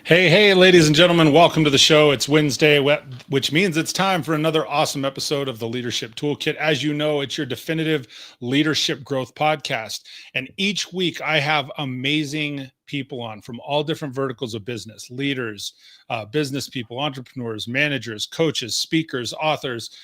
Hey, ladies and gentlemen, welcome to the show. It's Wednesday, which means it's time for another awesome episode of the Leadership Toolkit. As you know, it's your definitive leadership growth podcast. And each week I have amazing people on from all different verticals of business, leaders, business people, entrepreneurs, managers, coaches, speakers, authors.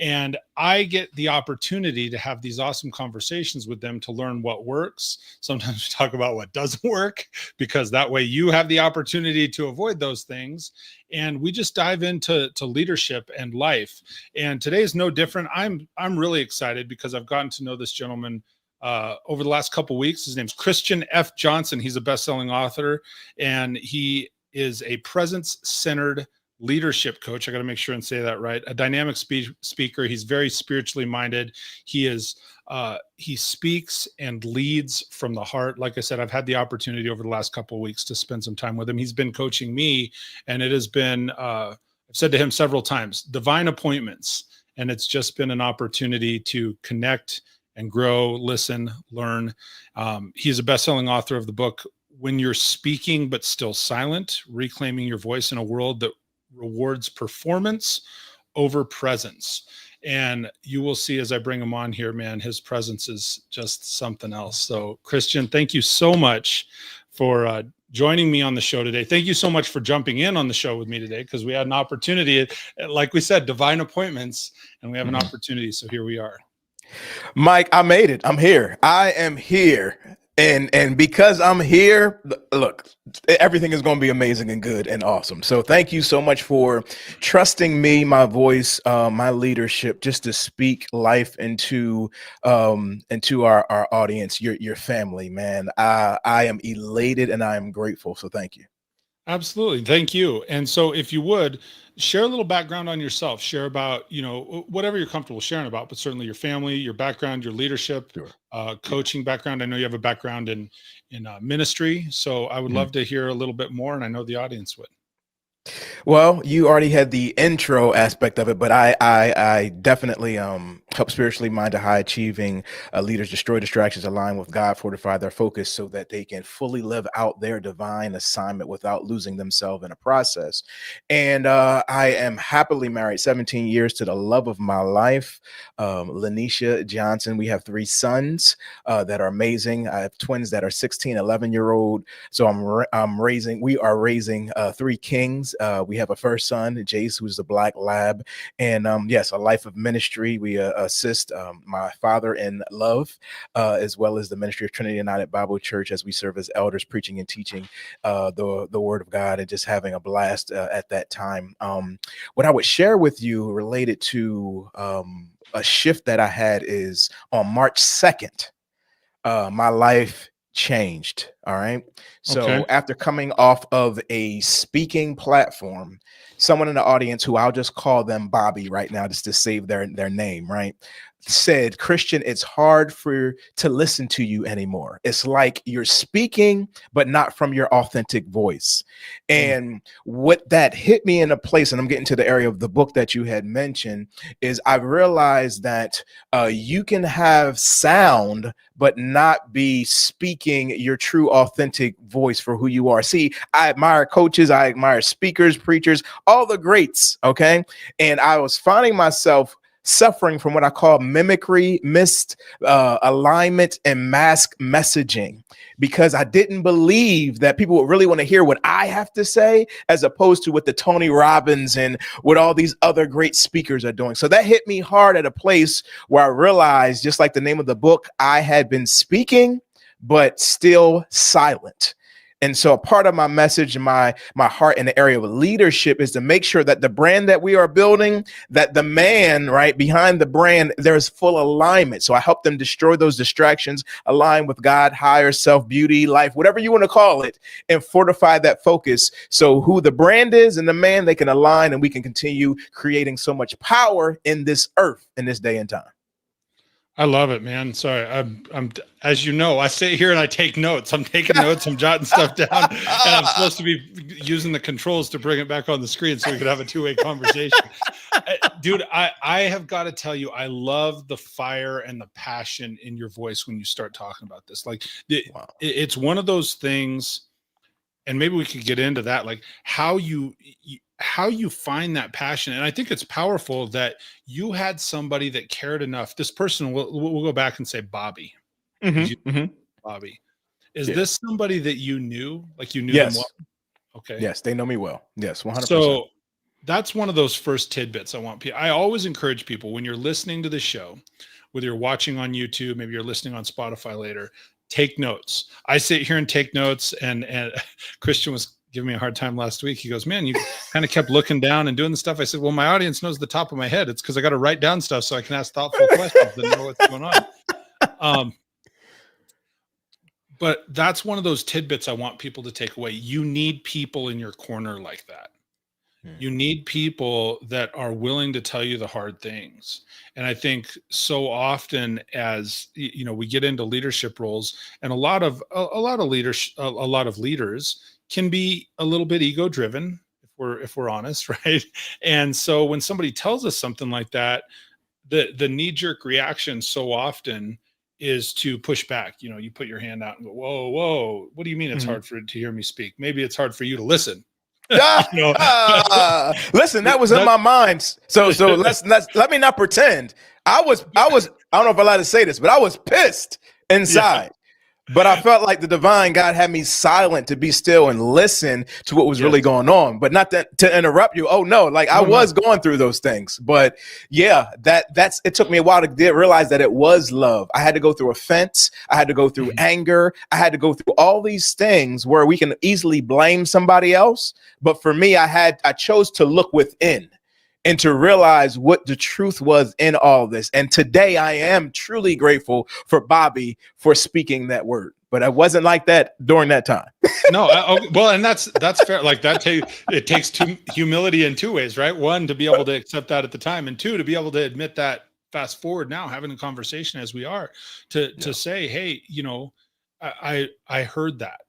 And I get the opportunity to have these awesome conversations with them to learn what works. Sometimes we talk about what doesn't work, because that way you have the opportunity to avoid those things. And we just dive into leadership and life. And today is no different. I'm really excited because I've gotten to know this gentleman over the last couple of weeks. His name's Christian F. Johnson. He's a best-selling author, and he is a presence-centered leadership coach. I got to make sure and say that right. A dynamic speaker. He's very spiritually minded. He speaks and leads from the heart. Like I said, I've had the opportunity over the last couple of weeks to spend some time with him. He's been coaching me, and it has been, I've said to him several times, divine appointments. And it's just been an opportunity to connect and grow, listen, learn. He's a best-selling author of the book, When You're Speaking But Still Silent, Reclaiming Your Voice in a World That Rewards Performance over Presence. And you will see as I bring him on here, man, his presence is just something else. So Christian, thank you so much for joining me on the show today. Thank you so much for jumping in on the show with me today, because we had an opportunity, like we said, divine appointments, and we have an opportunity. So here we are. Mike, I made it. I'm here. I am here. And because I'm here, look, everything is going to be amazing and good and awesome. So thank you so much for trusting me, my voice, my leadership, just to speak life into our audience, your family, man. I am elated and I am grateful. So thank you. Absolutely. Thank you. And so if you would share a little background on yourself, share about, whatever you're comfortable sharing about, but certainly your family, your background, your leadership, Sure. Coaching background. I know you have a background in ministry, so I would love to hear a little bit more, and I know the audience would. Well, you already had the intro aspect of it, but I definitely help spiritually minded, high achieving leaders destroy distractions, align with God, fortify their focus so that they can fully live out their divine assignment without losing themselves in a process. And I am happily married 17 years to the love of my life, Lanisha Johnson. We have 3 sons that are amazing. I have twins that are 16, 11-year-old. So we are raising 3 kings. We have a first son, Jace, who's the Black Lab, and yes, a life of ministry. We assist my father in love, as well as the ministry of Trinity United Bible Church, as we serve as elders, preaching and teaching the Word of God, and just having a blast at that time. What I would share with you related to a shift that I had is on March 2nd, my life changed. All right. So Okay. after coming off of a speaking platform, someone in the audience, who I'll just call them Bobby right now, just to save their name, right, said, Christian, it's hard to listen to you anymore. It's like you're speaking, but not from your authentic voice. And what that hit me in a place, and I'm getting to the area of the book that you had mentioned, is I've realized that you can have sound, but not be speaking your true authentic voice for who you are. See, I admire coaches, I admire speakers, preachers, all the greats. Okay. And I was finding myself suffering from what I call mimicry, missed alignment, and mask messaging, because I didn't believe that people would really want to hear what I have to say, as opposed to what the Tony Robbins and what all these other great speakers are doing. So that hit me hard at a place where I realized, just like the name of the book, I had been speaking, but still silent. And so a part of my message and my heart in the area of leadership is to make sure that the brand that we are building, that the man right behind the brand, there's full alignment. So I help them destroy those distractions, align with God, higher self, beauty, life, whatever you want to call it, and fortify that focus. So who the brand is and the man, they can align, and we can continue creating so much power in this earth in this day and time. I love it, man. Sorry. I'm, as you know, I sit here and I take notes. I'm taking notes. I'm jotting stuff down, and I'm supposed to be using the controls to bring it back on the screen so we could have a 2-way conversation. Dude, I have got to tell you, I love the fire and the passion in your voice when you start talking about this. Like, Wow. it's one of those things and maybe we could get into that, like how you find that passion. And I think it's powerful that you had somebody that cared enough. This person, we'll go back and say Bobby. Did you Bobby? Is this somebody that you knew? Like you knew them well? Okay. Yes, they know me well. Yes, 100%. So that's one of those first tidbits I want people. I always encourage people when you're listening to the show, whether you're watching on YouTube, maybe you're listening on Spotify later, take notes. I sit here and take notes, and Christian was giving me a hard time last week. He goes, man, you kind of kept looking down and doing the stuff. I said, well, my audience knows the top of my head. It's because I got to write down stuff so I can ask thoughtful questions and know what's going on. But that's one of those tidbits I want people to take away. You need people in your corner like that. You need people that are willing to tell you the hard things. And I think so often as we get into leadership roles, and a lot of leaders can be a little bit ego driven if we're honest, right? And so when somebody tells us something like that, the knee jerk reaction so often is to push back. You put your hand out and go, whoa, what do you mean it's hard to hear me speak? Maybe it's hard for you to listen. Listen, that was in my mind. So let me not pretend. I don't know if I'm allowed to say this, but I was pissed inside. But I felt like the divine God had me silent to be still and listen to what was really going on, but not to interrupt you. Oh no, like I was going through those things, but it took me a while to realize that it was love. I had to go through offense. I had to go through anger. I had to go through all these things where we can easily blame somebody else. But for me, I chose to look within and to realize what the truth was in all this. And today I am truly grateful for Bobby for speaking that word. But I wasn't like that during that time. No, well, and that's fair. Like that, it takes humility in two ways, right? One, to be able to accept that at the time, and two, to be able to admit that fast forward now, having a conversation as we are, to say, hey, I heard that.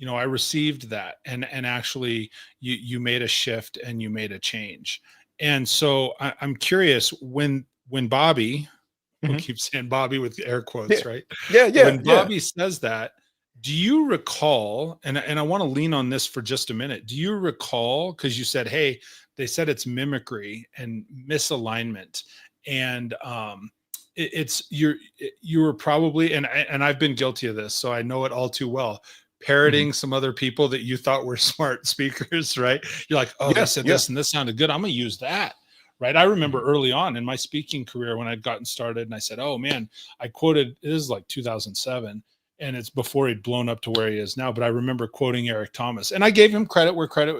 I received that, and actually you made a shift and you made a change. And so I'm curious when Bobby, we'll keep saying Bobby with air quotes, right? When Bobby says that, do you recall, and I want to lean on this for just a minute. Do you recall, because you said, hey, they said it's mimicry and misalignment, and you were probably, and I've been guilty of this, so I know it all too well, parroting some other people that you thought were smart speakers, right? You're like, oh, they said this and this sounded good, I'm gonna use that, right? I remember early on in my speaking career when I'd gotten started, and I said, oh man, I quoted, it is like 2007, and it's before he'd blown up to where he is now, but I remember quoting Eric Thomas, and I gave him credit where credit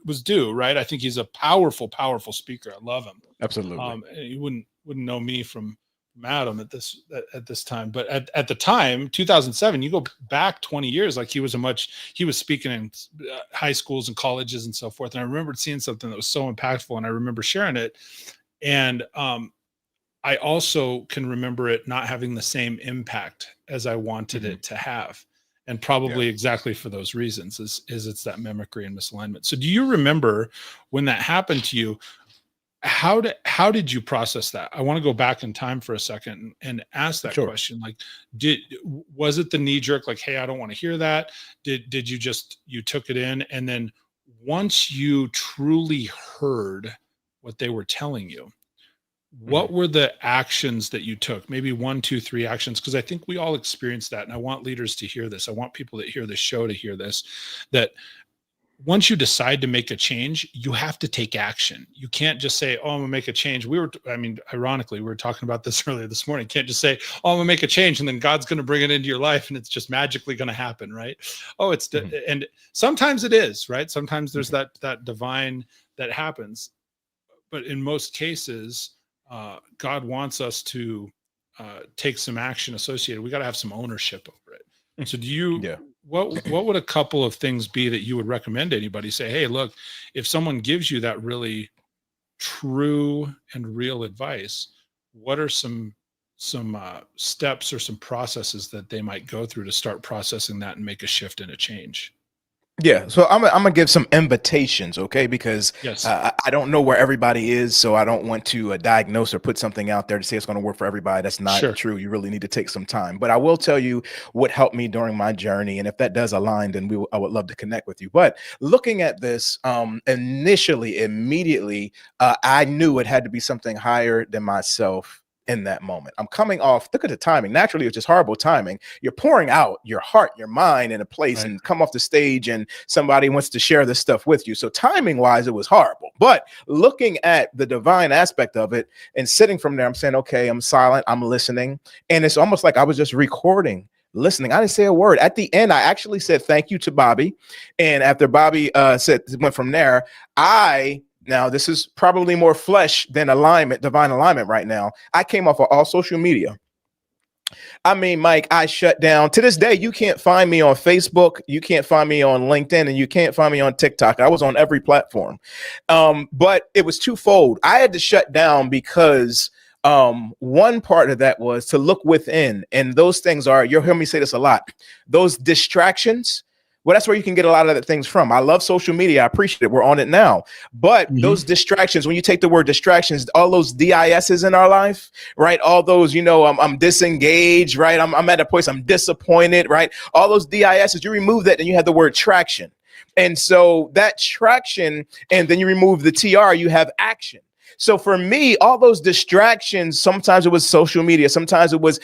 was due, right? I think he's a powerful speaker. I love him. Absolutely. You wouldn't know me from Adam at this time, but at the time, 2007, you go back 20 years, like he was speaking in high schools and colleges and so forth. And I remembered seeing something that was so impactful, and I remember sharing it. And I also can remember it not having the same impact as I wanted it to have. And probably exactly for those reasons is it's that mimicry and misalignment. So do you remember when that happened to you? How did you process that? I want to go back in time for a second and ask that question. Like, was it the knee jerk, like, hey, I don't want to hear that? Did you took it in? And then once you truly heard what they were telling you, what were the actions that you took? Maybe 1, 2, 3 actions. Cause I think we all experienced that. And I want leaders to hear this. I want people that hear this show to hear this, that once you decide to make a change, you have to take action. You can't just say, oh, I'm gonna make a change. Ironically, we were talking about this earlier this morning. You can't just say, oh, I'm gonna make a change, and then God's gonna bring it into your life and it's just magically gonna happen, right? Oh, and sometimes it is, right? Sometimes there's that divine that happens. But in most cases, God wants us to take some action associated. We got to have some ownership over it. So do you, what would a couple of things be that you would recommend to anybody? Say, hey, look, if someone gives you that really true and real advice, what are some steps or some processes that they might go through to start processing that and make a shift and a change? Yeah, so I'm gonna give some invitations, okay? Because Yes. I don't know where everybody is, so I don't want to diagnose or put something out there to say it's going to work for everybody. That's not Sure. true. You really need to take some time. But I will tell you what helped me during my journey, and if that does align, then I would love to connect with you. But looking at this, immediately, I knew it had to be something higher than myself. In that moment, I'm coming off. Look at the timing. Naturally, it's just horrible timing. You're pouring out your heart, your mind in a place, Right. and come off the stage, and somebody wants to share this stuff with you. So timing wise, it was horrible. But looking at the divine aspect of it and sitting from there, I'm saying, okay, I'm silent, I'm listening. And it's almost like I was just recording, listening. I didn't say a word. At the end, I actually said thank you to Bobby. And after Bobby went from there, now this is probably more flesh than alignment, divine alignment right now. I came off of all social media. I mean, Mike, I shut down. To this day, you can't find me on Facebook, you can't find me on LinkedIn, and you can't find me on TikTok. I was on every platform. But it was twofold. I had to shut down because one part of that was to look within. And those things are, you'll hear me say this a lot, those distractions. Well, that's where you can get a lot of the things from. I love social media. I appreciate it. We're on it now. But those distractions, when you take the word distractions, all those DISs in our life, right? All those, I'm disengaged, right? I'm at a place, I'm disappointed, right? All those DISs, you remove that, and you have the word traction. And so that traction, and then you remove the TR, you have action. So for me, all those distractions, sometimes it was social media, sometimes it was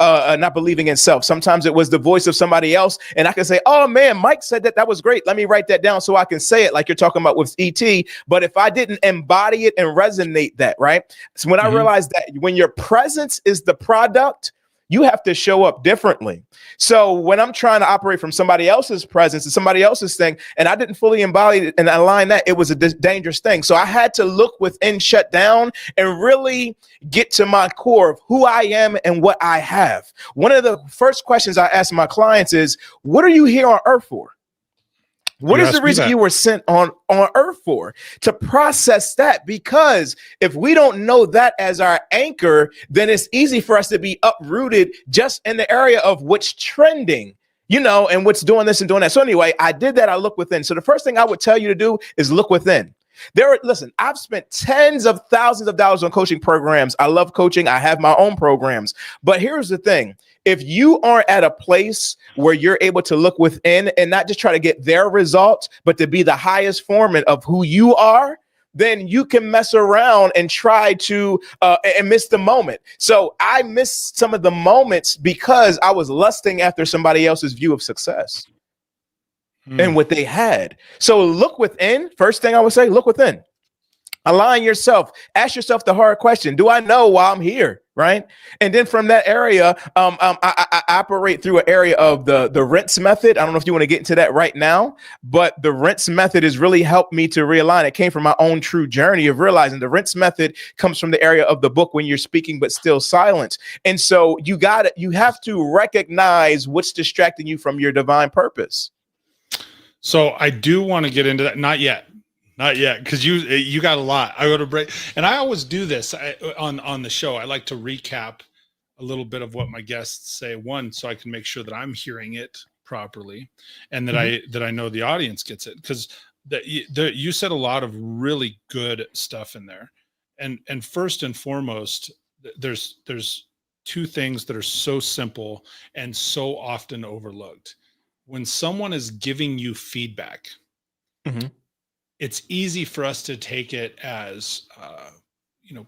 not believing in self, sometimes it was the voice of somebody else. And I can say, oh man, Mike said that was great. Let me write that down so I can say it like you're talking about with ET. But if I didn't embody it and resonate that, right? So when I realized that when your presence is the product, you have to show up differently. So when I'm trying to operate from somebody else's presence and somebody else's thing, and I didn't fully embody it and align that, it was a dangerous thing. So I had to look within, shut down, and really get to my core of who I am and what I have. One of the first questions I ask my clients is, what are you here on earth for? What is the reason you were sent on earth for? To process that, because if we don't know that as our anchor, then it's easy for us to be uprooted just in the area of what's trending, and what's doing this and doing that. So anyway, I did that. I look within. So the first thing I would tell you to do is look within. Listen, I've spent tens of thousands of dollars on coaching programs. I love coaching. I have my own programs. But here's the thing. If you aren't at a place where you're able to look within and not just try to get their results, but to be the highest form of who you are, then you can mess around and try to and miss the moment. So I missed some of the moments because I was lusting after somebody else's view of success and what they had. So look within. First thing I would say, look within. Align yourself. Ask yourself the hard question. Do I know why I'm here? Right. And then from that area, I operate through an area of the rinse method. I don't know if you want to get into that right now, but the rinse method has really helped me to realign. It came from my own true journey of realizing the rinse method comes from the area of the book when you're speaking, but still silent. And so you have to recognize what's distracting you from your divine purpose. So I do want to get into that. Not yet, because you got a lot. I go to break, and I always do this on the show. I like to recap a little bit of what my guests say. One, so I can make sure that I'm hearing it properly, and that I know the audience gets it. Because you said a lot of really good stuff in there, and first and foremost, there's two things that are so simple and so often overlooked. When someone is giving you feedback, it's easy for us to take it as,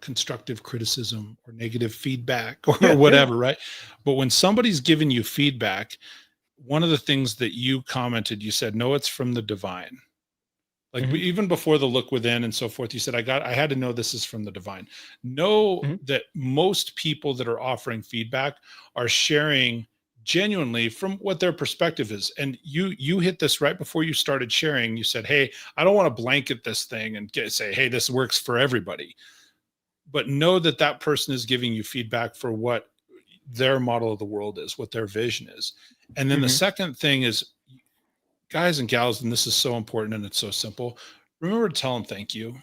constructive criticism or negative feedback or whatever, right? But when somebody's giving you feedback, one of the things that you commented, you said, no, it's from the divine. Like even before the look within and so forth, you said, I had to know this is from the divine. Know that most people that are offering feedback are sharing genuinely from what their perspective is. And you hit this right before you started sharing. You said, hey, I don't want to blanket this thing and say, hey, this works for everybody. But know that person is giving you feedback for what their model of the world is, what their vision is. And then the second thing is, guys and gals, and this is so important and it's so simple, remember to tell them thank you.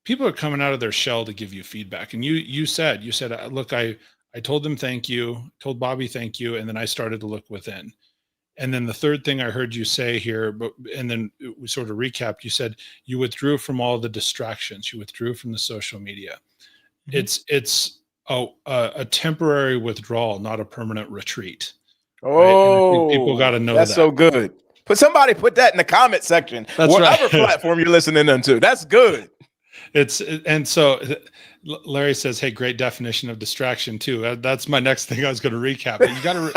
People are coming out of their shell to give you feedback. And you said, look, I told them thank you, told Bobby thank you, and then I started to look within. And then the third thing I heard you say here, and then we sort of recapped, you said you withdrew from all the distractions. You withdrew from the social media. Mm-hmm. It's a temporary withdrawal, not a permanent retreat. Oh, right? People got to know that's so good. Somebody put that in the comment section. That's whatever right. platform you're listening to. That's good. And so Larry says, "Hey, great definition of distraction too." That's my next thing I was going to recap. But you got to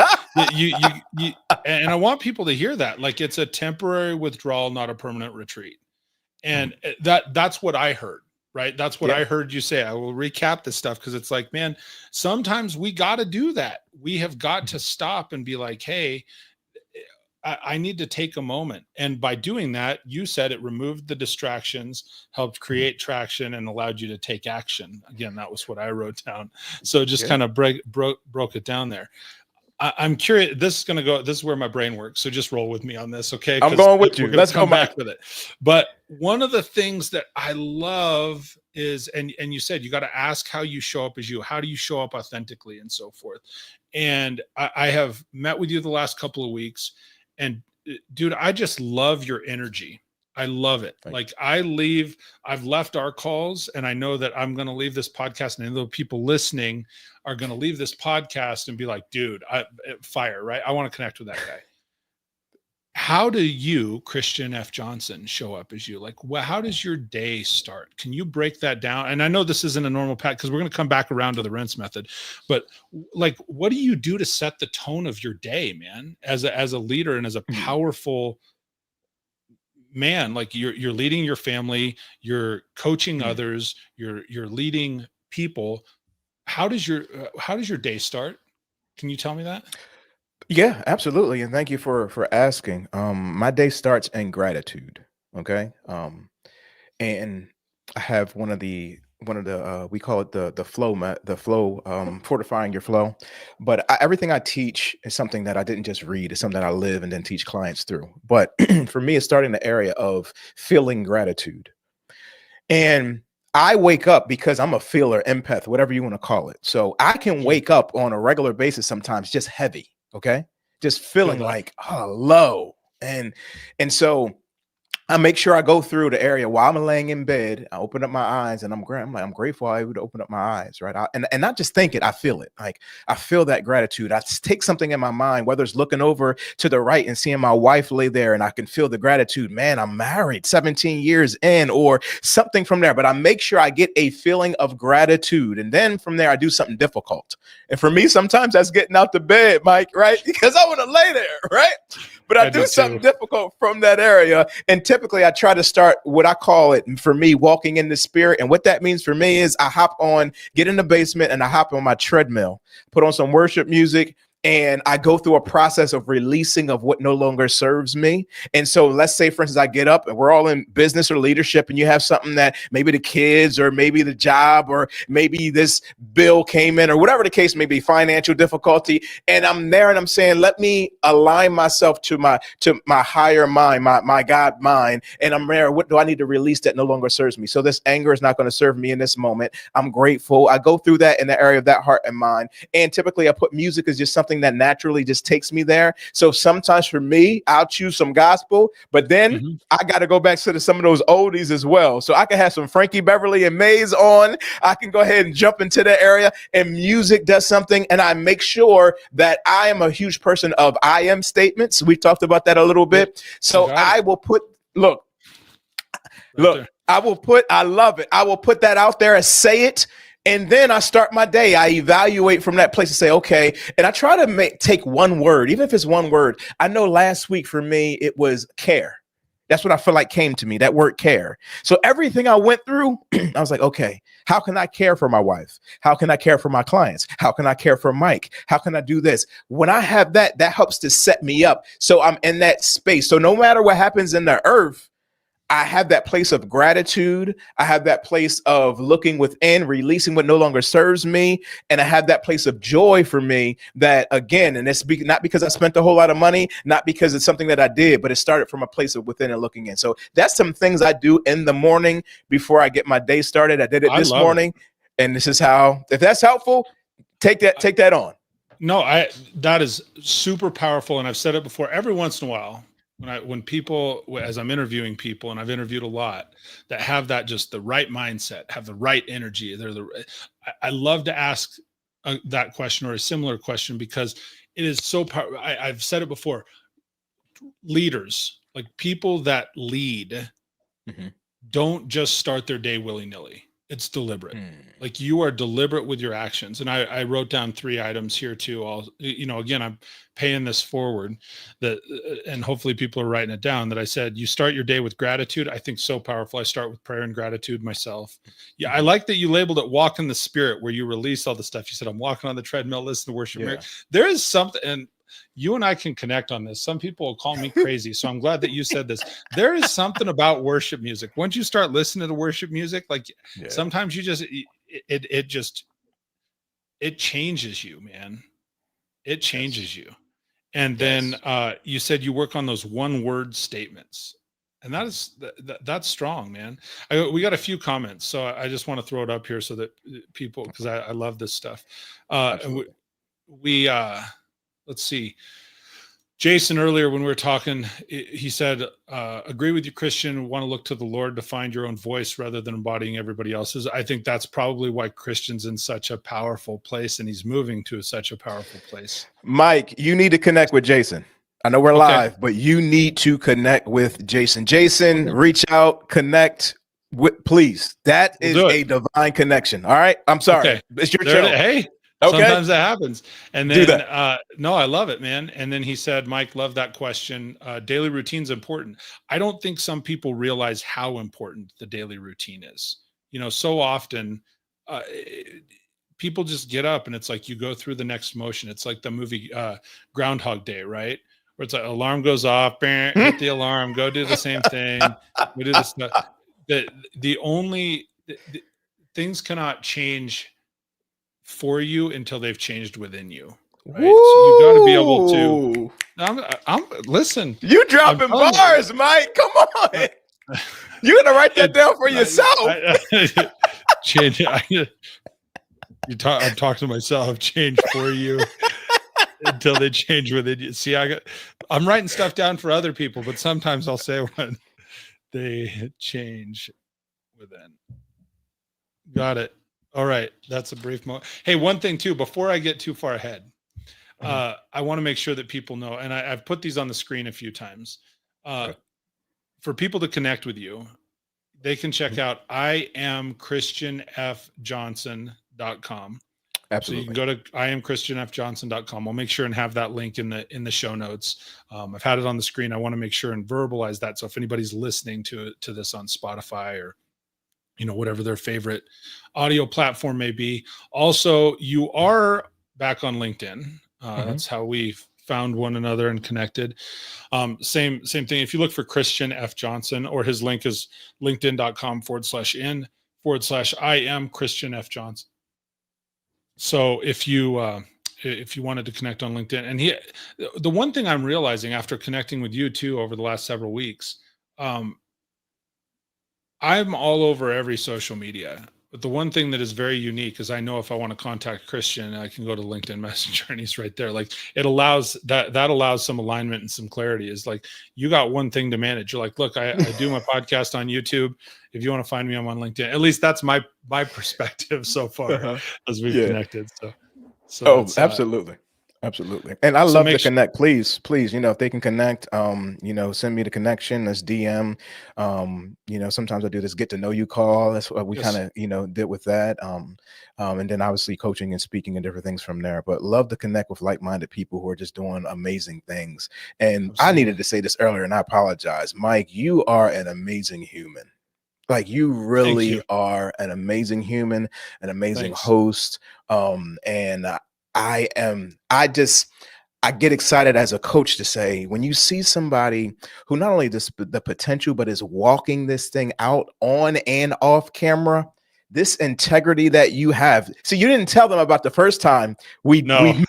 you and I want people to hear that. Like, it's a temporary withdrawal, not a permanent retreat. And that's what I heard, right? That's what I heard you say. I will recap this stuff because it's like, man, sometimes we got to do that. We have got to stop and be like, hey, I need to take a moment. And by doing that, you said it removed the distractions, helped create traction, and allowed you to take action. Again, that was what I wrote down. So just kind of broke it down there. I'm curious. This is where my brain works. So just roll with me on this. Okay. I'm going with you. Let's come back with it. But one of the things that I love is, and you said, you got to ask how you show up as you. How do you show up authentically and so forth? And I have met with you the last couple of weeks. And dude, I just love your energy. I love it. Like, I've left our calls, and I know that I'm going to leave this podcast, and I know people listening are going to leave this podcast and be like, dude, fire, right? I want to connect with that guy. How do you, Christian F. Johnson, show up as you? Like, how does your day start? Can you break that down? And I know this isn't a normal path because we're going to come back around to the rinse method, but like, what do you do to set the tone of your day, man? As a leader and as a powerful man, like you're leading your family, you're coaching others, you're leading people. How does your day start? Can you tell me that? Yeah, absolutely. And thank you for asking. My day starts in gratitude. Okay. And I have one of the we call it the flow, fortifying your flow. But everything I teach is something that I didn't just read. It's something I live and then teach clients through. But for me, it's starting the area of feeling gratitude. And I wake up because I'm a feeler, empath, whatever you want to call it. So I can wake up on a regular basis sometimes just heavy. Okay. Just feeling like, low. And so I make sure I go through the area while I'm laying in bed. I open up my eyes, and I'm grateful I would open up my eyes. Right. And not just think it, I feel it. Like, I feel that gratitude. I take something in my mind, whether it's looking over to the right and seeing my wife lay there, and I can feel the gratitude. Man, I'm married 17 years in, or something from there. But I make sure I get a feeling of gratitude. And then from there, I do something difficult. And for me, sometimes that's getting out the bed, Mike, right? Because I want to lay there, right? But I do something difficult from that area. And typically I try to start what I call it, for me, walking in the spirit. And what that means for me is I get in the basement, and I hop on my treadmill, put on some worship music, and I go through a process of releasing of what no longer serves me. And so let's say, for instance, I get up, and we're all in business or leadership, and you have something that maybe the kids, or maybe the job, or maybe this bill came in, or whatever the case may be, financial difficulty. And I'm there, and I'm saying, let me align myself to my higher mind, my God mind. And I'm there. What do I need to release that no longer serves me? So this anger is not going to serve me in this moment. I'm grateful. I go through that in the area of that heart and mind. And typically I put music as just something that naturally just takes me there. So sometimes for me, I'll choose some gospel, but then I got to go back to some of those oldies as well. So I can have some Frankie Beverly and Maze on. I can go ahead and jump into that area, and music does something. And I make sure that I am a huge person of I am statements. We talked about that a little bit. So I will put, I love it. I will put that out there and say it. And then I start my day. I evaluate from that place and say, okay. And I try to take one word, even if it's one word. I know last week for me, it was care. That's what I feel like came to me, that word care. So everything I went through, I was like, okay, how can I care for my wife? How can I care for my clients? How can I care for Mike? How can I do this? When I have that helps to set me up. So I'm in that space. So no matter what happens in the earth, I have that place of gratitude. I have that place of looking within, releasing what no longer serves me. And I have that place of joy for me that, again, and it's not because I spent a whole lot of money, not because it's something that I did, but it started from a place of within and looking in. So that's some things I do in the morning before I get my day started. I did it this morning. And this is how, if that's helpful, take that on. No, that is super powerful. And I've said it before, every once in a while, when people, as I'm interviewing people, and I've interviewed a lot that have that, just the right mindset, have the right energy. I love to ask that question or a similar question, because it is so powerful. I've said it before, leaders, like people that lead, Mhm. don't just start their day willy-nilly. It's deliberate. Mm. Like, you are deliberate with your actions. And I wrote down 3 items here too. Again, I'm paying this forward, that, and hopefully people are writing it down, that I said, you start your day with gratitude. I think so powerful. I start with prayer and gratitude myself. Yeah. I like that you labeled it walk in the spirit, where you release all the stuff. You said, I'm walking on the treadmill, listen to worship. Yeah. There is something, and you and I can connect on this. Some people will call me crazy, so I'm glad that you said this. There is something about worship music. Once you start listening to worship music, like, sometimes you just, it changes you, man. It changes you. And then you said you work on those 1-word statements, and that's strong, man. We got a few comments, so I just want to throw it up here so that people, because I love this stuff. And we let's see. Jason, earlier when we were talking, he said, agree with you, Christian, want to look to the Lord to find your own voice rather than embodying everybody else's. I think that's probably why Christian's in such a powerful place, and he's moving to such a powerful place. Mike, you need to connect with Jason. I know we're live, but you need to connect with Jason. Jason, reach out, connect with, please. That is a divine connection. All right. I'm sorry. It's your show. Hey. Okay. Sometimes that happens. And then, no, I love it, man. And then he said, Mike, love that question. Daily routine's important. I don't think some people realize how important the daily routine is. So often people just get up and it's like, you go through the next motion. It's like the movie Groundhog Day, right? Where it's like, alarm goes off, hit the alarm, go do the same thing. We do this. Things cannot change for you until they've changed within you, right? So you got to be able to. I'm listen. You dropping bars, Mike? Come on, you gotta write that down for yourself. Change. I'm talking to myself. Change for you until they change within you. See, I'm writing stuff down for other people, but sometimes I'll say when they change within. Got it. All right. That's a brief moment. Hey, one thing too, before I get too far ahead, I want to make sure that people know, and I've put these on the screen a few times, for people to connect with you, they can check out iamchristianfjohnson.com. Absolutely. So you can go to iamchristianfjohnson.com. I'll make sure and have that link in the show notes. I've had it on the screen. I want to make sure and verbalize that. So if anybody's listening to this on Spotify or whatever their favorite audio platform may be. Also, you are back on LinkedIn. That's how we found one another and connected. Same thing. If you look for Christian F. Johnson, or his link is linkedin.com/in/I am Christian F. Johnson. So if you wanted to connect on LinkedIn, and the one thing I'm realizing after connecting with you too over the last several weeks, I'm all over every social media, but the one thing that is very unique is I know if I want to contact Christian, I can go to LinkedIn Messenger and he's right there. Like, it allows that allows some alignment and some clarity. Is like, you got one thing to manage. You're like, look, I do my podcast on YouTube. If you want to find me, I'm on LinkedIn. At least that's my perspective so far as we've connected. So absolutely. Absolutely. And I love to connect. Please, if they can connect, send me the connection. Let's DM. Sometimes I do this get to know you call. That's what we kind of, did with that. And then obviously coaching and speaking and different things from there. But love to connect with like-minded people who are just doing amazing things. And I needed to say this earlier, and I apologize. Mike, you are an amazing human. Like, you really are an amazing human, an amazing host. And I get excited as a coach to say, when you see somebody who not only the potential, but is walking this thing out on and off camera, this integrity that you have. See, you didn't tell them about the first time we met.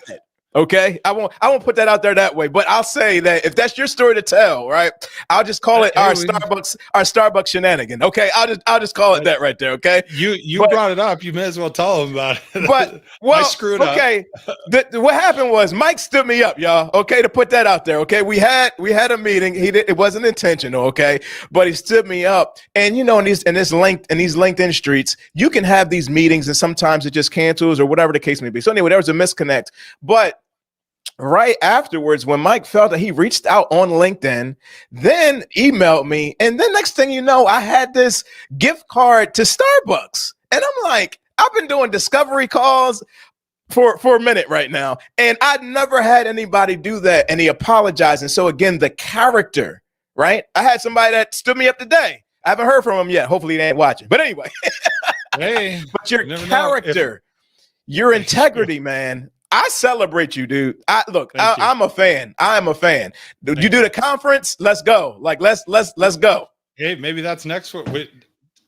Okay, I won't put that out there that way, but I'll say that if that's your story to tell, right? I'll just call it our Starbucks shenanigan. Okay, I'll just call it that right there. Okay, you brought it up. You may as well tell them about it. But I screwed up. Okay, what happened was Mike stood me up, y'all. Okay, to put that out there. Okay, we had a meeting. It wasn't intentional. Okay, but he stood me up, and in these LinkedIn streets, you can have these meetings, and sometimes it just cancels or whatever the case may be. So anyway, there was a misconnect, but right afterwards, when Mike felt that, he reached out on LinkedIn, then emailed me. And then next thing you know, I had this gift card to Starbucks. And I'm like, I've been doing discovery calls for a minute right now. And I'd never had anybody do that. And he apologized. And so again, the character, right? I had somebody that stood me up today. I haven't heard from him yet. Hopefully they ain't watching. But anyway, hey, but your character, your integrity, man. I celebrate you, dude. I'm a fan. I am a fan. You do the conference? Let's go. Like, let's go. Hey, maybe that's next.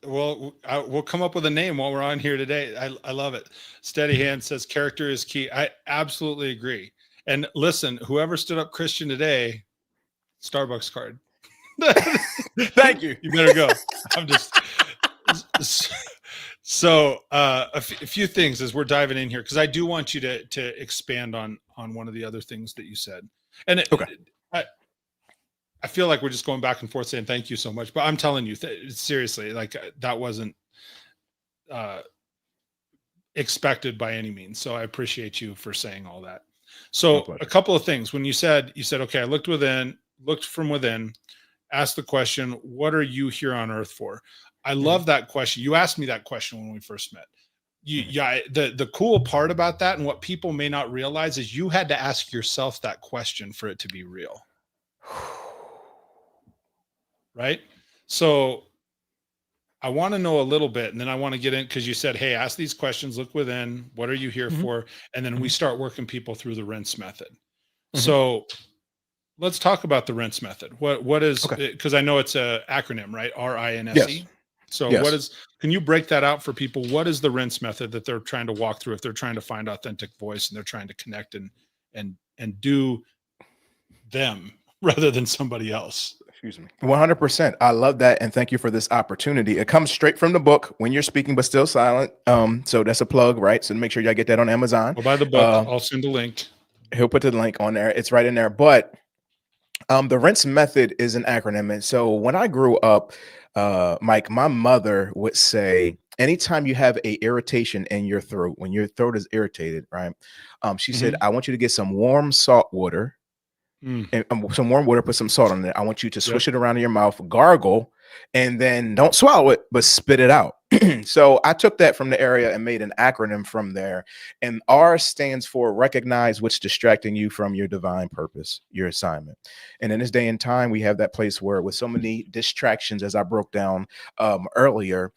We'll come up with a name while we're on here today. I love it. Steady Hand says character is key. I absolutely agree. And listen, whoever stood up Christian today, Starbucks card. Thank you. You better go. I'm just. So a few things as we're diving in here, because I do want you to expand on one of the other things that you said. And I feel like we're just going back and forth saying thank you so much, but I'm telling you seriously, like that wasn't expected by any means. So I appreciate you for saying all that. So a couple of things. When you said, okay, I looked from within, asked the question, what are you here on earth for? I love that question. You asked me that question when we first met. The cool part about that, and what people may not realize, is you had to ask yourself that question for it to be real. Right? So I want to know a little bit, and then I want to get in, because you said, hey, ask these questions, look within, what are you here for? And then we start working people through the rinse method. So let's talk about the rinse method. What is, because I know it's an acronym, right? RINSE. Yes. So can you break that out for people? What is the rinse method that they're trying to walk through if they're trying to find authentic voice and they're trying to connect and do them rather than somebody else? Excuse me. 100%. I love that. And thank you for this opportunity. It comes straight from the book, When You're Speaking But Still Silent. So that's a plug, right? So make sure y'all get that on Amazon. Well, buy the book. I'll send a link. He'll put the link on there. It's right in there. But the rinse method is an acronym. And so when I grew up, Mike, my mother would say, anytime you have a irritation in your throat, when your throat is irritated, right? She said, I want you to get some warm salt water and some warm water, put some salt on it. I want you to swish it around in your mouth, gargle, and then don't swallow it, but spit it out. So I took that from the area and made an acronym from there. And R stands for recognize what's distracting you from your divine purpose, your assignment. And in this day and time, we have that place where with so many distractions, as I broke down earlier,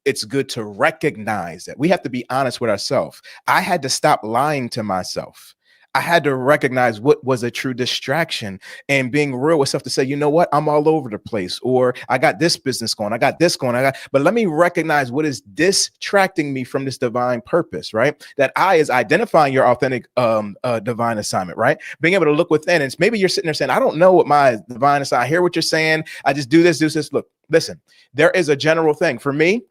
it's good to recognize that. We have to be honest with ourselves. I had to stop lying to myself. I had to recognize what was a true distraction and being real with self to say, you know what, I'm all over the place, or I got this business going, I got this going, but let me recognize what is distracting me from this divine purpose, right? That I is identifying your authentic divine assignment, right? Being able to look within, and maybe you're sitting there saying, I don't know what my divine assignment, I hear what you're saying, I just do this. Look, listen, there is a general thing for me.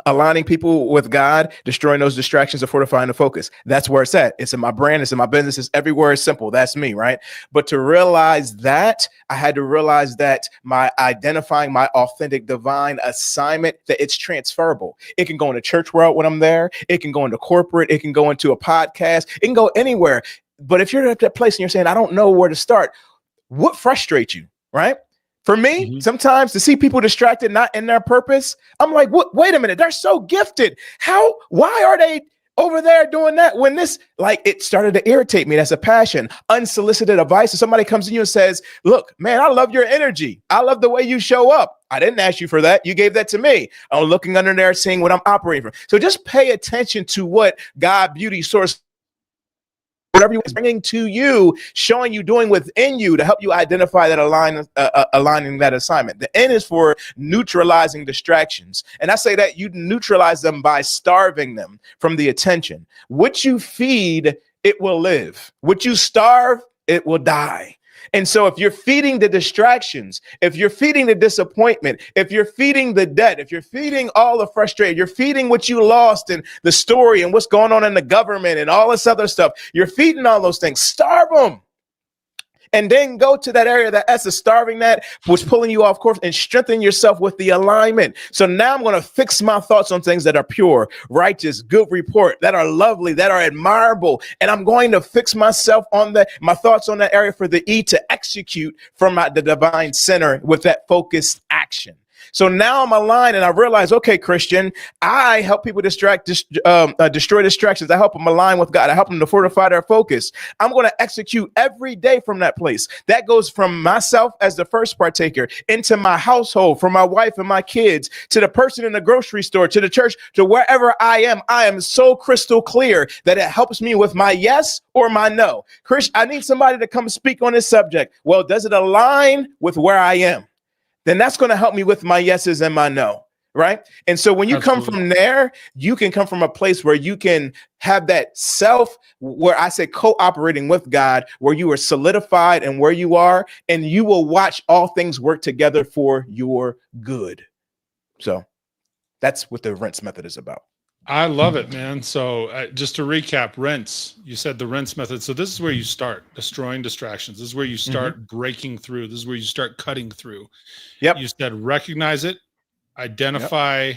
Aligning people with God, destroying those distractions, and fortifying the focus. That's where it's at. It's in my brand. It's in my business. It's everywhere. It's simple. That's me, right? But to realize that, I had to realize that my identifying my authentic divine assignment, that it's transferable. It can go into church world when I'm there. It can go into corporate. It can go into a podcast. It can go anywhere. But if you're at that place and you're saying, I don't know where to start, what frustrates you, right? For me, sometimes to see people distracted, not in their purpose, I'm like, what? Wait a minute, they're so gifted. Why are they over there doing that when this, like, it started to irritate me? That's a passion, unsolicited advice. If somebody comes to you and says, look, man, I love your energy. I love the way you show up. I didn't ask you for that. You gave that to me. I'm looking under there, seeing what I'm operating from. So just pay attention to what God, beauty, source, whatever he was bringing to you, showing you, doing within you to help you identify that aligning that assignment. The N is for neutralizing distractions. And I say that you neutralize them by starving them from the attention. What you feed it will live. Would you starve, it will die. And so if you're feeding the distractions, if you're feeding the disappointment, if you're feeding the debt, if you're feeding all the frustration, you're feeding what you lost and the story and what's going on in the government and all this other stuff, you're feeding all those things, starve them. And then go to that area that S is starving that was pulling you off course and strengthen yourself with the alignment. So now I'm going to fix my thoughts on things that are pure, righteous, good report, that are lovely, that are admirable. And I'm going to fix myself on my thoughts on that area for the E to execute from the divine center with that focused action. So now I'm aligned and I realize, okay, Christian, I help people destroy distractions. I help them align with God. I help them to fortify their focus. I'm going to execute every day from that place. That goes from myself as the first partaker into my household, from my wife and my kids, to the person in the grocery store, to the church, to wherever I am. I am so crystal clear that it helps me with my yes or my no. Chris, I need somebody to come speak on this subject. Well, does it align with where I am? Then that's going to help me with my yeses and my no, right? And so when you come from there, you can come from a place where you can have that self, where I say cooperating with God, where you are solidified and where you are, and you will watch all things work together for your good. So that's what the rinse method is about. I love it, man. So just to recap, rinse, you said the rinse method. So this is where you start destroying distractions. This is where you start breaking through. This is where you start cutting through. Yep. You said recognize it, identify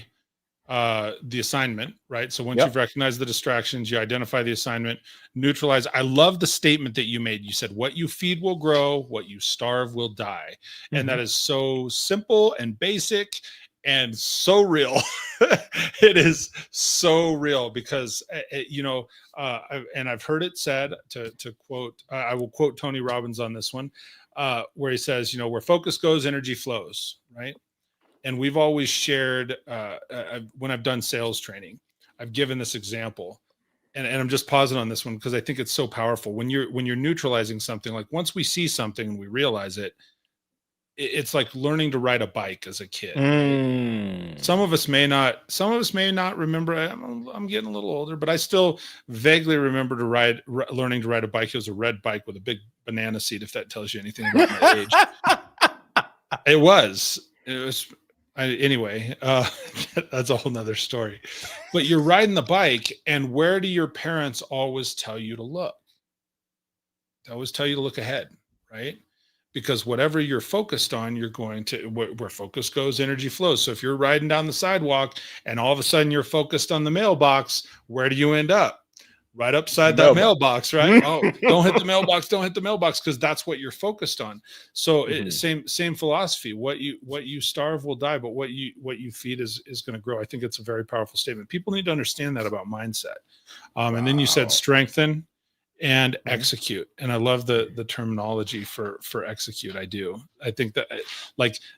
the assignment, right? So once you've recognized the distractions, you identify the assignment, neutralize. I love the statement that you made. You said, what you feed will grow, what you starve will die. And that is so simple and basic and so real. It is so real because, and I've heard it said to quote, I will quote Tony Robbins on this one, where he says, where focus goes, energy flows, right? And we've always shared, when I've done sales training, I've given this example, and I'm just pausing on this one because I think it's so powerful. When you're neutralizing something, like once we see something and we realize it, it's like learning to ride a bike as a kid. Some of us may not remember. I'm getting a little older, but I still vaguely remember learning to ride a bike. It was a red bike with a big banana seat, if that tells you anything about my age. It was anyway, that's a whole nother story. But you're riding the bike, and where do your parents always tell you to look? They always tell you to look ahead, right? Because whatever you're focused on, you're going to, where focus goes, energy flows. So if you're riding down the sidewalk and all of a sudden you're focused on the mailbox, where do you end up? Right upside that mailbox, right? Oh, don't hit the mailbox. Don't hit the mailbox, because that's what you're focused on. So same philosophy. What you starve will die, but what you feed is going to grow. I think it's a very powerful statement. People need to understand that about mindset. And then you said strengthen and execute. And I love the terminology for execute. I do. I think that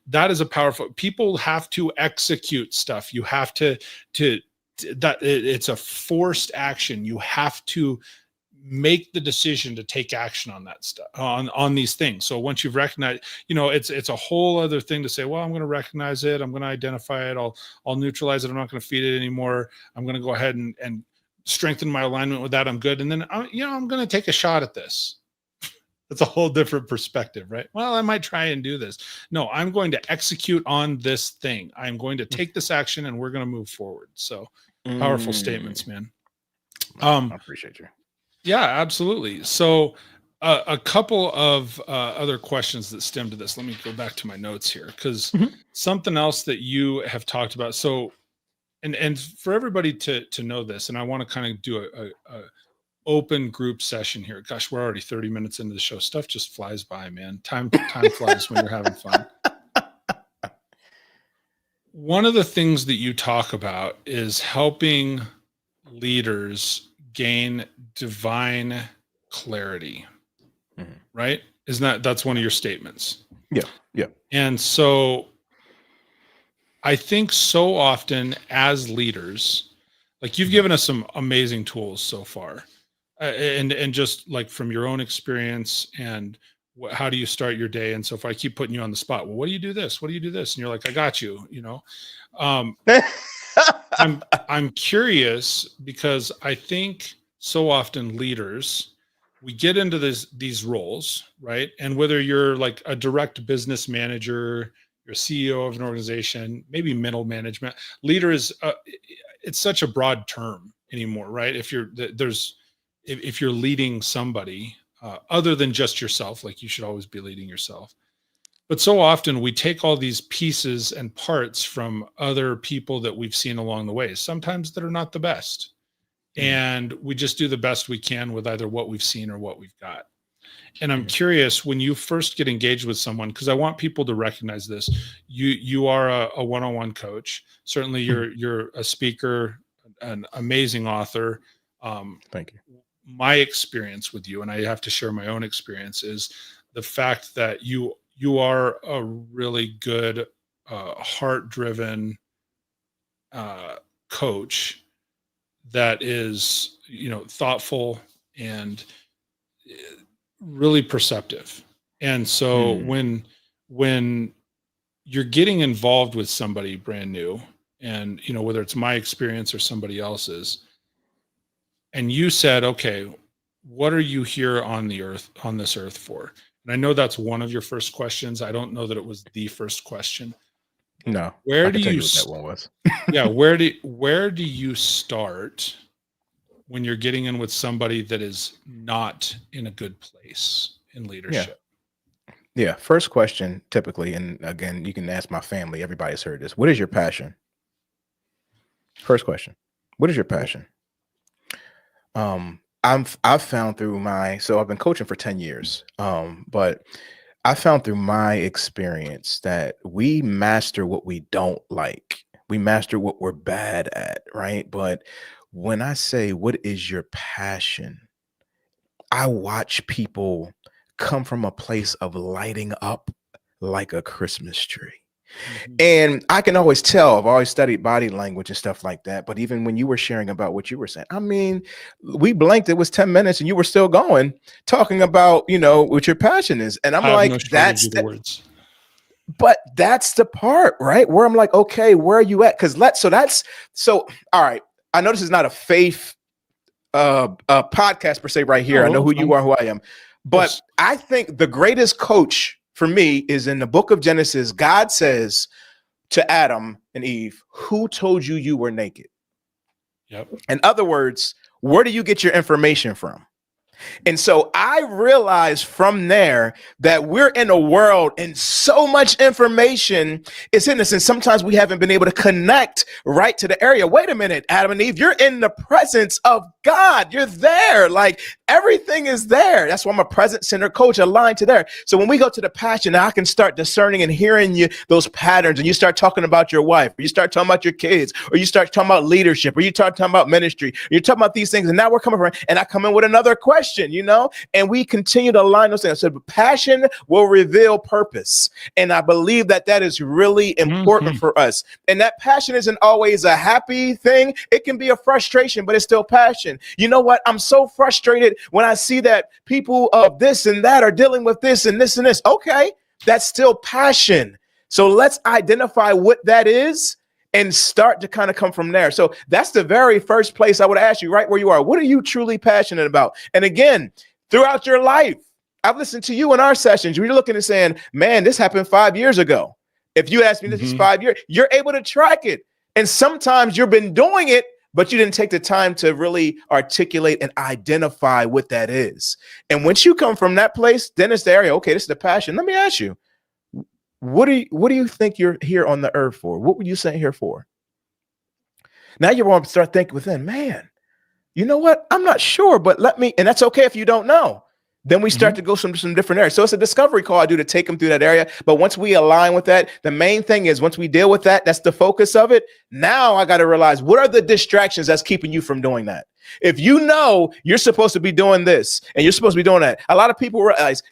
that is a powerful, people have to execute stuff. You have to that it's a forced action. You have to make the decision to take action on that stuff, on these things. So once you've recognized, it's a whole other thing to say, well, I'm going to recognize it. I'm going to identify it. I'll neutralize it. I'm not going to feed it anymore. I'm going to go ahead and strengthen my alignment with that. I'm good. And then, I'm going to take a shot at this. That's a whole different perspective, right? Well, I might try and do this. No, I'm going to execute on this thing. I'm going to take this action and we're going to move forward. So powerful statements, man. I appreciate you. Yeah, absolutely. So a couple of other questions that stem to this. Let me go back to my notes here, because something else that you have talked about. So, and for everybody to know this, and I want to kind of do a open group session here. Gosh, we're already 30 minutes into the show. Stuff just flies by, man. Time flies when you're having fun. One of the things that you talk about is helping leaders gain divine clarity, right? That's one of your statements? Yeah. And so I think so often as leaders, like you've given us some amazing tools so far. And just like from your own experience and how do you start your day? And so if I keep putting you on the spot, well, what do you do this? What do you do this? And you're like, I got you, I'm curious because I think so often leaders, we get into these roles, right? And whether you're like a direct business manager, you're a CEO of an organization, maybe middle management, leader is it's such a broad term anymore, right? If you're leading somebody other than just yourself, like you should always be leading yourself. But so often we take all these pieces and parts from other people that we've seen along the way, sometimes that are not the best. And we just do the best we can with either what we've seen or what we've got. And I'm curious, when you first get engaged with someone, because I want people to recognize this, you are a one-on-one coach. Certainly you're a speaker, an amazing author. Thank you. My experience with you, and I have to share my own experience, is the fact that you are a really good, heart-driven coach that is, thoughtful and really perceptive. And so when you're getting involved with somebody brand new, and whether it's my experience or somebody else's, and you said, okay, what are you here on this earth for? And I know that's one of your first questions. I don't know that it was the first question. No. Where do tell you what that one was? Yeah, where do you start when you're getting in with somebody that is not in a good place in leadership? Yeah. First question, typically, and again, you can ask my family. Everybody's heard this. What is your passion? First question. What is your passion? I've found through so I've been coaching for 10 years. But I found through my experience that we master what we don't like. We master what we're bad at, right? But when I say, what is your passion? I watch people come from a place of lighting up like a Christmas tree. And I can always tell, I've always studied body language and stuff like that. But even when you were sharing about what you were saying, I mean, we blinked, it was 10 minutes and you were still going, talking about, what your passion is. And I'm like, that's the words. But that's the part, right? Where I'm like, okay, where are you at? So all right. I know this is not a faith podcast per se right here. I know who you are, who I am. But I think the greatest coach for me is in the book of Genesis. God says to Adam and Eve, who told you you were naked? Yep. In other words, where do you get your information from? And so I realized from there that we're in a world and so much information is in this. And sometimes we haven't been able to connect right to the area. Wait a minute, Adam and Eve, you're in the presence of God. You're there. Like everything is there. That's why I'm a present center coach aligned to there. So when we go to the passion, I can start discerning and hearing those patterns, and you start talking about your wife, or you start talking about your kids, or you start talking about leadership, or you start talking about ministry, or you're talking about these things. And now we're coming from, and I come in with another question, and we continue to align those things. So passion will reveal purpose. And I believe that is really important for us. And that passion isn't always a happy thing. It can be a frustration, but it's still passion. You know what? I'm so frustrated when I see that people of this and that are dealing with this and this and this. Okay, that's still passion. So let's identify what that is and start to kind of come from there. So that's the very first place I would ask you, right where you are. What are you truly passionate about? And again, throughout your life, I've listened to you in our sessions. You're looking and saying, man, this happened 5 years ago. If you ask me this is 5 years, you're able to track it. And sometimes you've been doing it, but you didn't take the time to really articulate and identify what that is. And once you come from that place, then it's the area. Okay, this is the passion. Let me ask you, what do you think you're here on the earth for? What would you say here for? Now you want to start thinking within, man, you know what? I'm not sure, but and that's okay if you don't know. Then we start to go some different areas. So it's a discovery call I do to take them through that area. But once we align with that, the main thing is once we deal with that, that's the focus of it. Now I got to realize, what are the distractions that's keeping you from doing that? If you know you're supposed to be doing this and you're supposed to be doing that, a lot of people realize,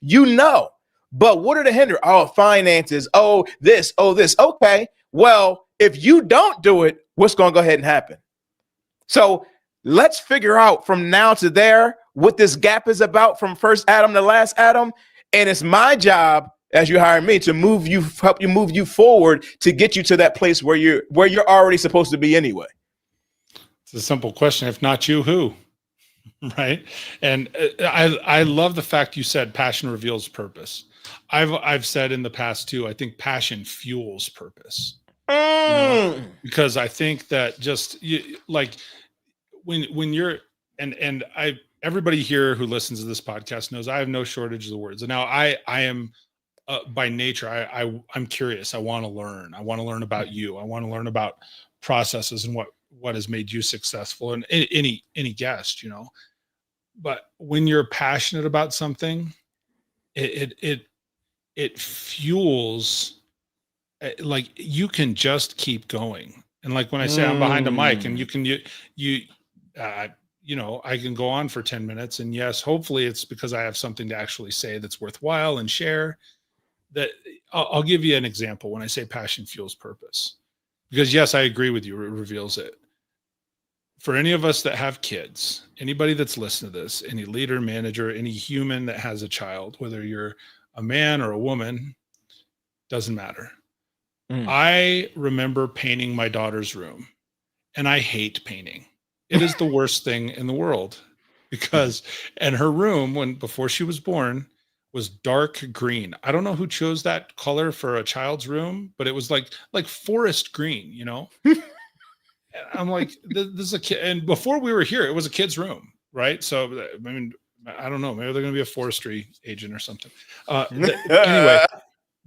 but what are the hindrances? Oh, finances. Oh, this. Okay. Well, if you don't do it, what's going to go ahead and happen? So let's figure out from now to there what this gap is about from first Adam to last Adam. And it's my job, as you hire me, to help you move you forward to get you to that place where you're already supposed to be anyway. It's a simple question. If not you, who? Right. And I love the fact you said passion reveals purpose. I've said in the past too, I think passion fuels purpose, you know, because I think that just like when you're and I everybody here who listens to this podcast knows I have no shortage of the words. And now I am by nature, I'm curious. I want to learn. I want to learn about you. I want to learn about processes and what has made you successful, and any guest, you know. But when you're passionate about something, it fuels, like you can just keep going. And like when I say I'm behind a mic, and uh, you know, I can go on for 10 minutes, and yes, hopefully it's because I have something to actually say that's worthwhile and share. That I'll give you an example when I say passion fuels purpose, because yes, I agree with you. It reveals it. For any of us that have kids, anybody that's listening to this, any leader, manager, any human that has a child, whether you're a man or a woman, doesn't matter. I remember painting my daughter's room, and I hate painting. It is the worst thing in the world because, and her room before she was born was dark green. I don't know who chose that color for a child's room, but it was like forest green, you know? I'm like, this is a kid. And before we were here, it was a kid's room, right? So, I mean, I don't know. Maybe they're going to be a forestry agent or something. Anyway,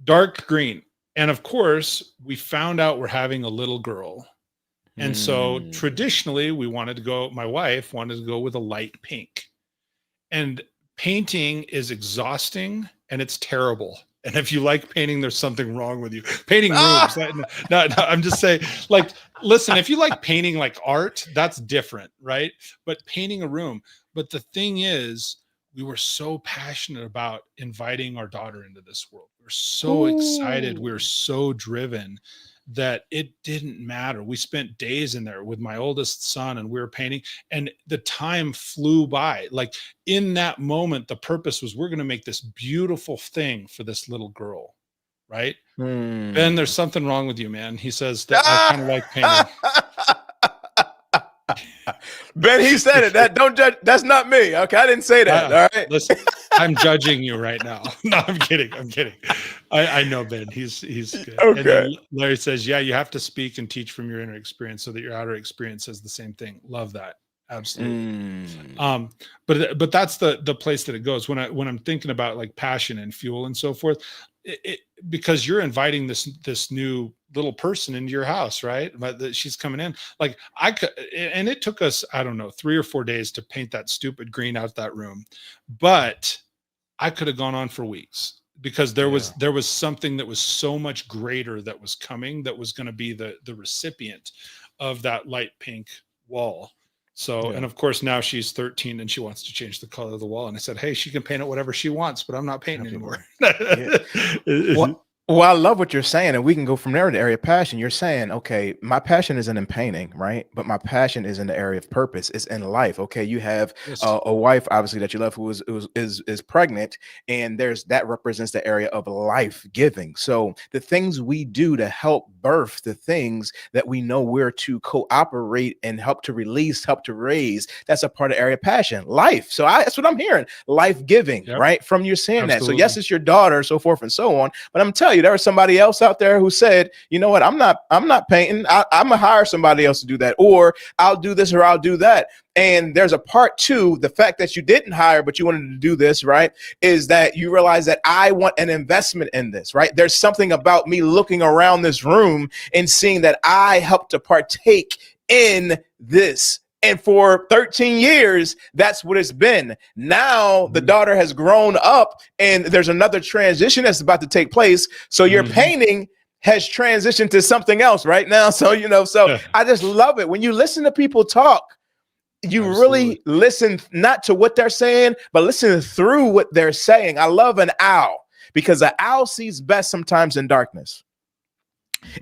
dark green. And of course, we found out we're having a little girl. And so traditionally, my wife wanted to go with a light pink. And painting is exhausting and it's terrible. And if you like painting, there's something wrong with you. Painting rooms. No, I'm just saying, like, listen, if you like painting like art, that's different, right? But painting a room. But the thing is, we were so passionate about inviting our daughter into this world. We're so excited. We're so driven that it didn't matter. We spent days in there with my oldest son, and we were painting, and the time flew by. Like in that moment, the purpose was, we're going to make this beautiful thing for this little girl, right? Ben, there's something wrong with you, man. He says that I kind of like painting. Ben, he said it. That don't judge. That's not me. Okay, I didn't say that. All right. Listen, I'm judging you right now. No, I'm kidding. I know Ben. He's good. Okay. And then Larry says, yeah, you have to speak and teach from your inner experience so that your outer experience says the same thing. Love that. Absolutely. But that's the place that it goes when I'm thinking about like passion and fuel and so forth. Because you're inviting this new little person into your house, right? But she's coming in. Like and it took us, I don't know, 3 or 4 days to paint that stupid green out that room. But I could have gone on for weeks because there was something that was so much greater that was coming, that was going to be the recipient of that light pink wall. So, and of course now she's 13 and she wants to change the color of the wall. And I said, hey, she can paint it whatever she wants, but I'm not painting anymore. Well, I love what you're saying, and we can go from there to the area of passion. You're saying, okay, my passion isn't in painting, right? But my passion is in the area of purpose. It's in life. Okay, you have a wife, obviously, that you love, who is pregnant, and that represents the area of life giving. So the things we do to help birth the things that we know we're to cooperate and help to release, help to raise, that's a part of area of passion, life. So that's what I'm hearing, life giving, right? From you saying Absolutely. That. So yes, it's your daughter, so forth and so on. But I'm telling you, there was somebody else out there who said, you know what, I'm not painting. I'm gonna hire somebody else to do that, or I'll do this or I'll do that. And there's a part two, the fact that you didn't hire, but you wanted to do this, right? Is that you realize that I want an investment in this, right? There's something about me looking around this room and seeing that I help to partake in this. And for 13 years, that's what it's been. Now the daughter has grown up and there's another transition that's about to take place. So your painting has transitioned to something else right now. So, I just love it. When you listen to people talk, you really listen not to what they're saying, but listen through what they're saying. I love an owl because an owl sees best sometimes in darkness.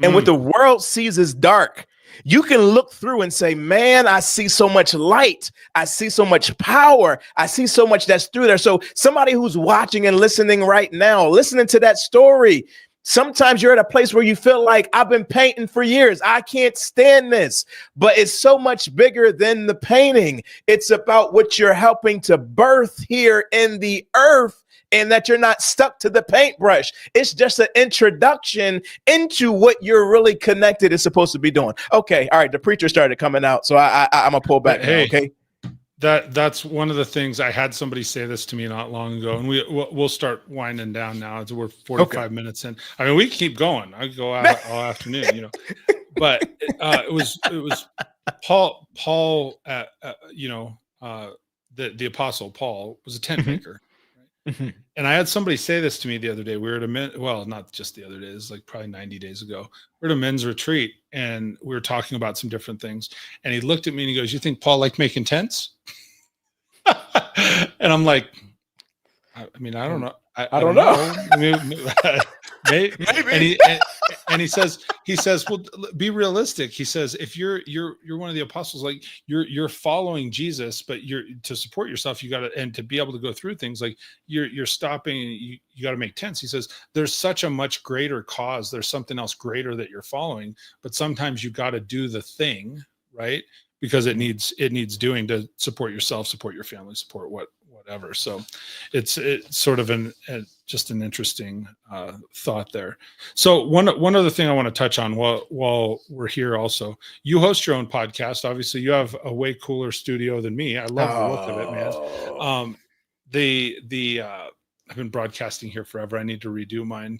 And what the world sees is dark. You can look through and say, man, I see so much light. I see so much power. I see so much that's through there. So somebody who's watching and listening right now, listening to that story, Sometimes you're at a place where you feel like I've been painting for years. I can't stand this, but it's so much bigger than the painting. It's about what you're helping to birth here in the earth, and that you're not stuck to the paintbrush. It's just an introduction into what you're really connected is supposed to be doing. Okay. All right. The preacher started coming out. So I'm gonna pull back now. Okay. That's one of the things. I had somebody say this to me not long ago, and we'll start winding down now. As we're 45 minutes in. I mean, we can keep going. I could go out all afternoon, you know. But it was Paul. The apostle Paul was a tent maker. Mm-hmm. And I had somebody say this to me the other day. We were at not just the other day, it was like probably 90 days ago. We're at a men's retreat and we were talking about some different things. And he looked at me and he goes, "You think Paul liked making tents?" And I'm like, I mean, I don't know. I don't know. Maybe. And he says, well, be realistic. He says, if you're one of the apostles, like you're following Jesus, but to support yourself, you got to, and to be able to go through things, like you're stopping, you got to make tents. He says, there's such a much greater cause. There's something else greater that you're following, but sometimes you got to do the thing, right? Because it needs doing to support yourself, support your family, support whatever. So it's sort of just an interesting thought there. So one other thing I want to touch on while we're here also, you host your own podcast. Obviously you have a way cooler studio than me. I love the look of it, man. I've been broadcasting here forever. I need to redo mine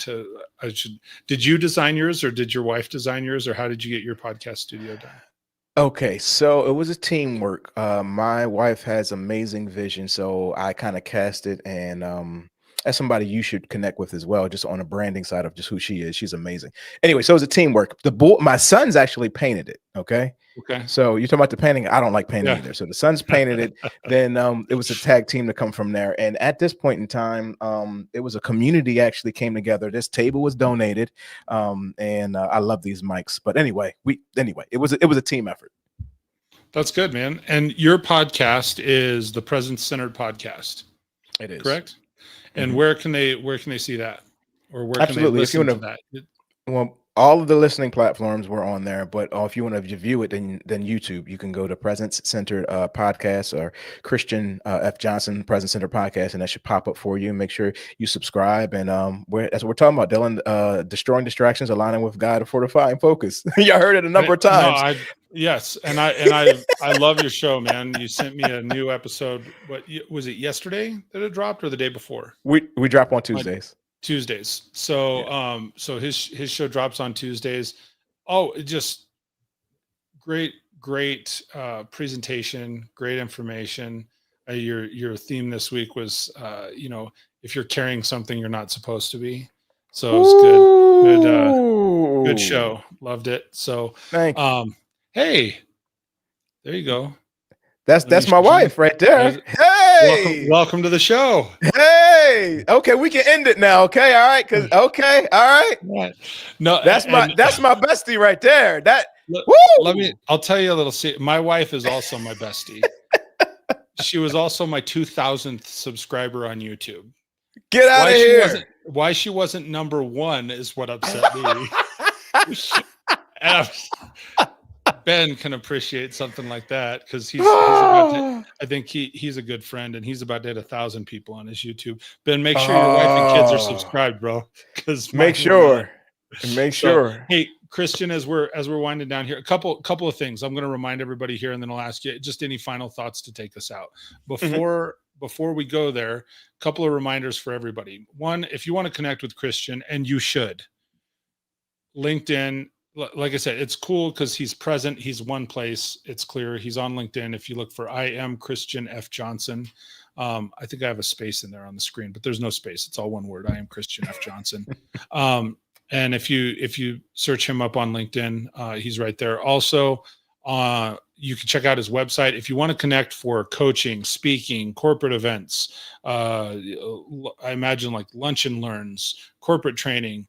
did you design yours or did your wife design yours, or how did you get your podcast studio done? Okay, so it was a teamwork. My wife has amazing vision, so I kind of cast it, and that's somebody you should connect with as well, just on a branding side of just who she is. She's amazing. Anyway, so it was a teamwork. My sons actually painted it. Okay. So you're talking about the painting. I don't like painting either. So the sons painted it. Then it was a tag team to come from there. And at this point in time, it was a community actually came together. This table was donated, and I love these mics. But anyway, it was a team effort. That's good, man. And your podcast is the Presence Centered Podcast. It is, correct. And where can they see that, or where Absolutely. can they listen to that? Well, all of the listening platforms were on there, but if you want to view it, then YouTube, you can go to Presence Centered Podcast or Christian F. Johnson Presence Centered Podcast, and that should pop up for you. Make sure you subscribe, and that's what we're talking about, Dylan. Destroying distractions, aligning with God, and fortifying focus. Y'all heard it a number of times. Yes, and I love your show, man. You sent me a new episode. What was it, yesterday that it dropped, or the day before? We drop on Tuesdays. So so his show drops on Tuesdays. Oh, just great presentation, great information. Your theme this week was if you're carrying something you're not supposed to be. So it was good show. Loved it. So thank you. Hey, there you go. That's my wife right there. Hey, welcome to the show. Hey, okay, we can end it now. Okay, all right, all right. No, that's my bestie right there. I'll tell you a little secret. My wife is also my bestie. She was also my 2000th subscriber on YouTube. Get out of here. Why she wasn't number one is what upset me. Ben can appreciate something like that, because he's about to, I think he's a good friend, and he's about to hit 1,000 people on his YouTube. Ben, make sure your wife and kids are subscribed, bro. Because make sure. Hey, Christian, as we're winding down here, a couple of things I'm going to remind everybody here, and then I'll ask you just any final thoughts to take us out before we go there. A couple of reminders for everybody. One, if you want to connect with Christian, and you should, LinkedIn. Like I said, it's cool because he's present. He's one place. It's clear. He's on LinkedIn. If you look for I am Christian F. Johnson, I think I have a space in there on the screen, but there's no space. It's all one word. I am Christian F. Johnson. And if you search him up on LinkedIn, he's right there. Also, you can check out his website. If you want to connect for coaching, speaking, corporate events, I imagine like lunch and learns, corporate training,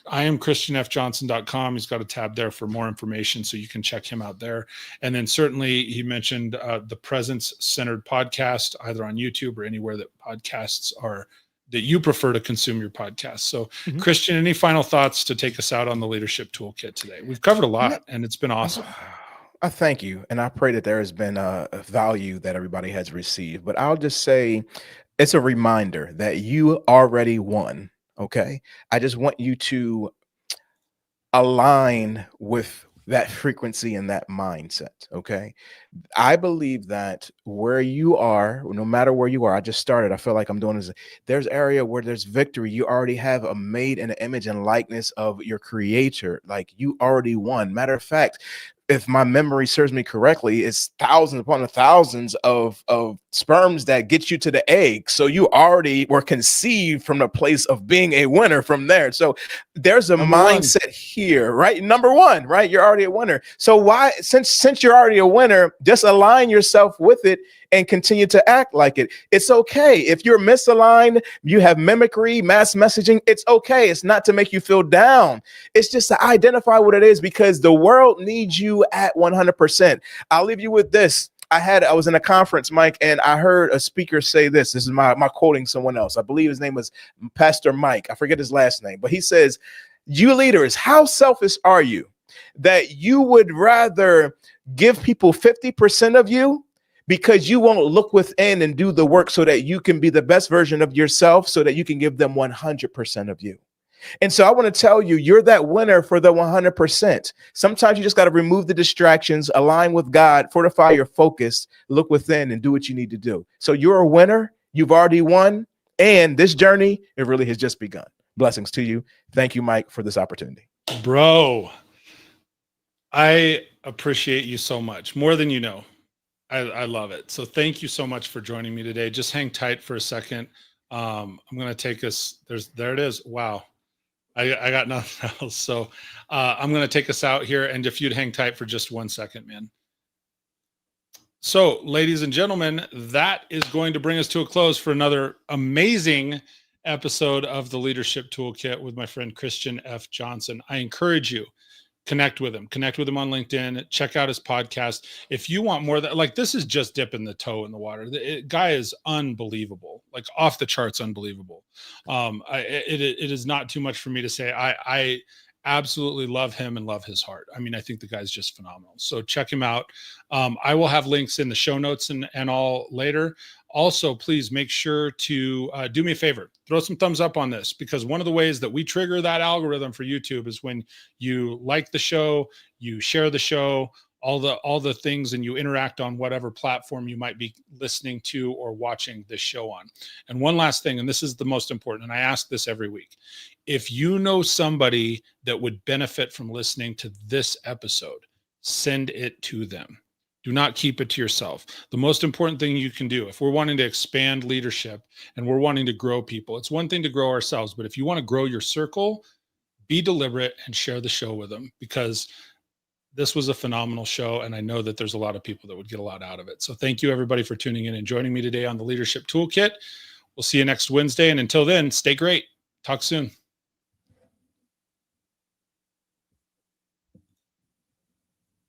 IamChristianFJohnson.com. He's got a tab there for more information, so you can check him out there. And then certainly he mentioned the Presence Centered Podcast, either on YouTube or anywhere that podcasts are you prefer to consume your podcast. So Mhm. Christian, any final thoughts to take us out on the Leadership Toolkit today? We've covered a lot and it's been awesome. I thank you. And I pray that there has been a value that everybody has received. But I'll just say it's a reminder that you already won. Okay. I just want you to align with that frequency and that mindset. Okay. I believe that where you are, no matter where you are, I just started. I feel like I'm doing this. There's area where there's victory. You already have a made in the image and likeness of your creator. Like you already won. Matter of fact, if my memory serves me correctly, it's thousands upon thousands of sperms that get you to the egg. So you already were conceived from the place of being a winner from there. So there's a mindset here, right? Number one, right? You're already a winner. So why, since you're already a winner, just align yourself with it and continue to act like it. It's okay. If you're misaligned, you have mimicry, mass messaging, it's okay. It's not to make you feel down. It's just to identify what it is, because the world needs you at 100%. I'll leave you with this. I was in a conference, Mike, and I heard a speaker say this. This is my quoting someone else. I believe his name was Pastor Mike. I forget his last name, but he says, "You leaders, how selfish are you that you would rather give people 50% of you because you won't look within and do the work so that you can be the best version of yourself so that you can give them 100% of you?" And so I want to tell you, you're that winner for the 100%. Sometimes you just got to remove the distractions, align with God, fortify your focus, look within and do what you need to do. So you're a winner. You've already won. And this journey, it really has just begun. Blessings to you. Thank you, Mike, for this opportunity. Bro, I appreciate you so much, more than you know. I love it. So thank you so much for joining me today. Just hang tight for a second. I'm going to take us, there it is. Wow. I got nothing else. So I'm going to take us out here. And if you'd hang tight for just 1 second, man. So ladies and gentlemen, that is going to bring us to a close for another amazing episode of the Leadership Toolkit with my friend Christian F. Johnson. I encourage you, connect with him on LinkedIn, check out his podcast. If you want more, that like, this is just dipping the toe in the water. The guy is unbelievable, like off the charts, unbelievable. It is not too much for me to say. I absolutely love him and love his heart. I mean, I think the guy's just phenomenal. So check him out. I will have links in the show notes and all later. Also, please make sure to do me a favor, throw some thumbs up on this, because one of the ways that we trigger that algorithm for YouTube is when you like the show, you share the show, all the things, and you interact on whatever platform you might be listening to or watching this show on. And one last thing, and this is the most important, and I ask this every week. If you know somebody that would benefit from listening to this episode, send it to them. Do not keep it to yourself. The most important thing you can do, if we're wanting to expand leadership and we're wanting to grow people, it's one thing to grow ourselves, but if you want to grow your circle, be deliberate and share the show with them, because this was a phenomenal show. And I know that there's a lot of people that would get a lot out of it. So thank you everybody for tuning in and joining me today on the Leadership Toolkit. We'll see you next Wednesday. And until then, stay great. Talk soon.